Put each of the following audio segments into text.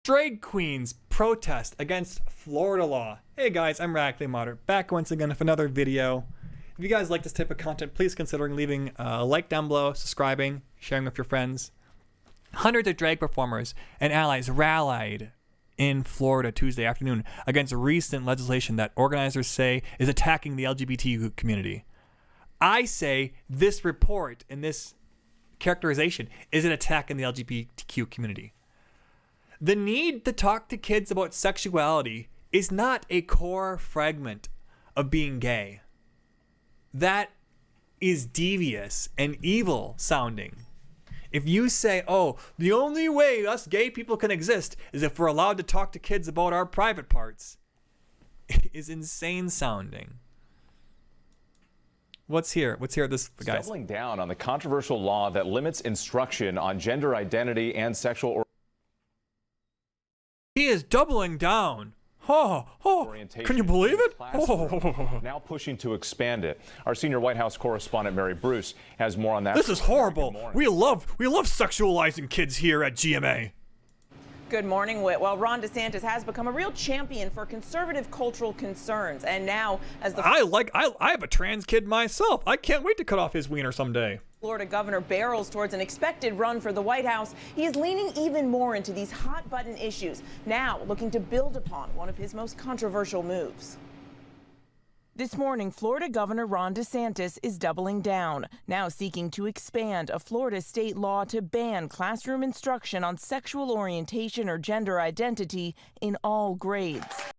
Drag queens protest against Florida law. Hey guys, I'm Radically Moderate, back once again with another video. If you guys like this type of content, please consider leaving a like down below, subscribing, sharing with your friends. Hundreds of drag performers and allies rallied in Florida Tuesday afternoon against recent legislation that organizers say is attacking the LGBT community. I say this report and this characterization is an attack in the LGBTQ community. The need to talk to kids about sexuality is not a core fragment of being gay. That is devious and evil sounding. If you say, oh, the only way us gay people can exist is if we're allowed to talk to kids about our private parts, it is insane sounding. What's here? This guy's doubling down on the controversial law that limits instruction on gender identity and sexual He is doubling down. orientation. Can you believe it? Now pushing to expand it. Our senior White House correspondent Mary Bruce has more on that. This is horrible. We love sexualizing kids here at GMA. Good morning, Whit. Well, Ron DeSantis has become a real champion for conservative cultural concerns, and now as the I have a trans kid myself. I can't wait to cut off his wiener someday. Florida governor barrels towards an expected run for the White House, he is leaning even more into these hot button issues, now looking to build upon one of his most controversial moves. This morning, Florida Governor Ron DeSantis is doubling down, now seeking to expand a Florida state law to ban classroom instruction on sexual orientation or gender identity in all grades.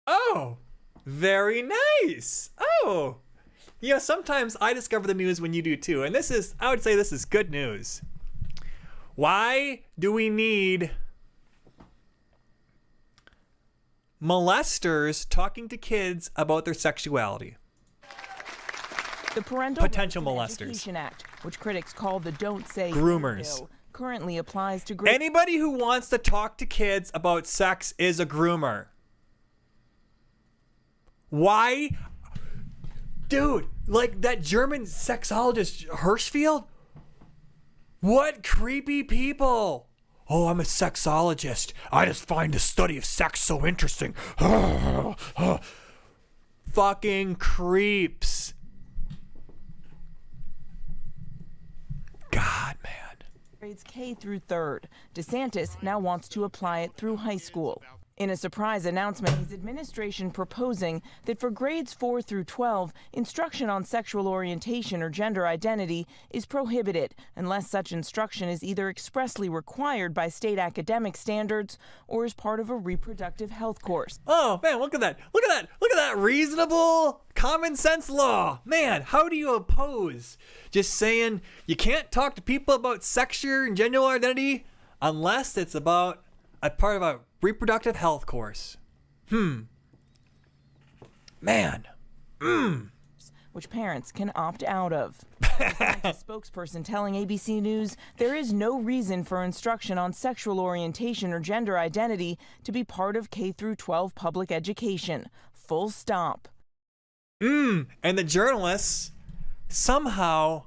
Oh, very nice. Oh, yeah, sometimes I discover the news when you do too, and I would say this is good news. Why do we need molesters talking to kids about their sexuality? The Potential molesters. Education Act, which critics call the Don't Say Groomers. bill, currently applies to Anybody who wants to talk to kids about sex is a groomer. Why? Dude, like that German sexologist Hirschfeld? What creepy people. Oh, I'm a sexologist. I just find the study of sex so interesting. Fucking creeps. God, man. Grades K through 3rd. DeSantis now wants to apply it through high school. In a surprise announcement, his administration proposing that for grades 4 through 12, instruction on sexual orientation or gender identity is prohibited unless such instruction is either expressly required by state academic standards or is part of a reproductive health course. Oh, man, look at that. Look at that reasonable, common sense law. Man, how do you oppose just saying you can't talk to people about sexual and gender identity unless it's about a part of a reproductive health course? Man. Which parents can opt out of. A spokesperson telling ABC News there is no reason for instruction on sexual orientation or gender identity to be part of K through 12 public education. Full stop. And the journalists somehow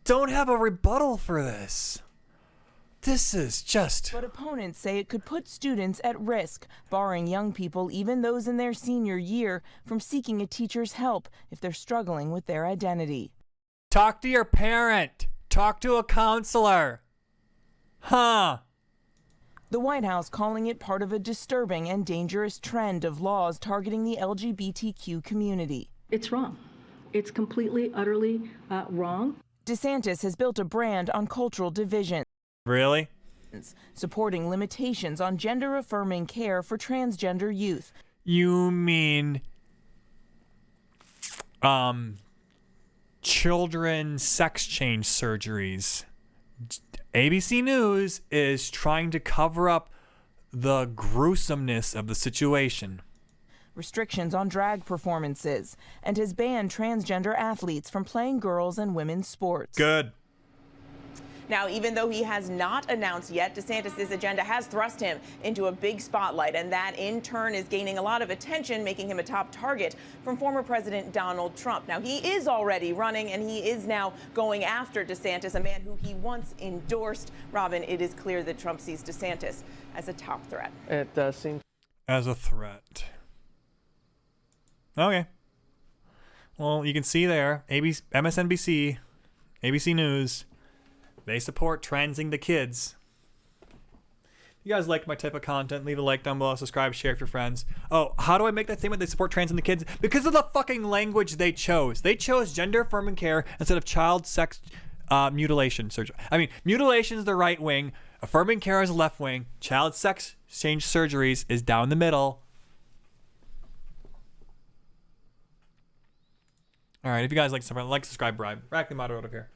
don't have a rebuttal for this. This is just... But opponents say it could put students at risk, barring young people, even those in their senior year, from seeking a teacher's help if they're struggling with their identity. Talk to your parent. Talk to a counselor. The White House calling it part of a disturbing and dangerous trend of laws targeting the LGBTQ community. It's wrong. It's completely, utterly wrong. DeSantis has built a brand on cultural division. Really? Supporting limitations on gender-affirming care for transgender youth. You mean children sex change surgeries. ABC News is trying to cover up the gruesomeness of the situation. Restrictions on drag performances, and has banned transgender athletes from playing girls' and women's sports. Good. Now, even though he has not announced yet, DeSantis' agenda has thrust him into a big spotlight, and that in turn is gaining a lot of attention, making him a top target from former President Donald Trump. Now, he is already running, and he is now going after DeSantis, a man who he once endorsed. Robin, it is clear that Trump sees DeSantis as a top threat. It seems as a threat. Okay. Well, you can see there, MSNBC, ABC News, they support transing the kids. If you guys like my type of content, leave a like down below, subscribe, share with your friends. Oh, how do I make that statement they support transing the kids? Because of the fucking language they chose. They chose gender-affirming care instead of child sex mutilation surgery. I mean, mutilation is the right wing, affirming care is the left wing, child sex change surgeries is down the middle. All right, if you guys like subscribe, bribe. Radically Moderate over here.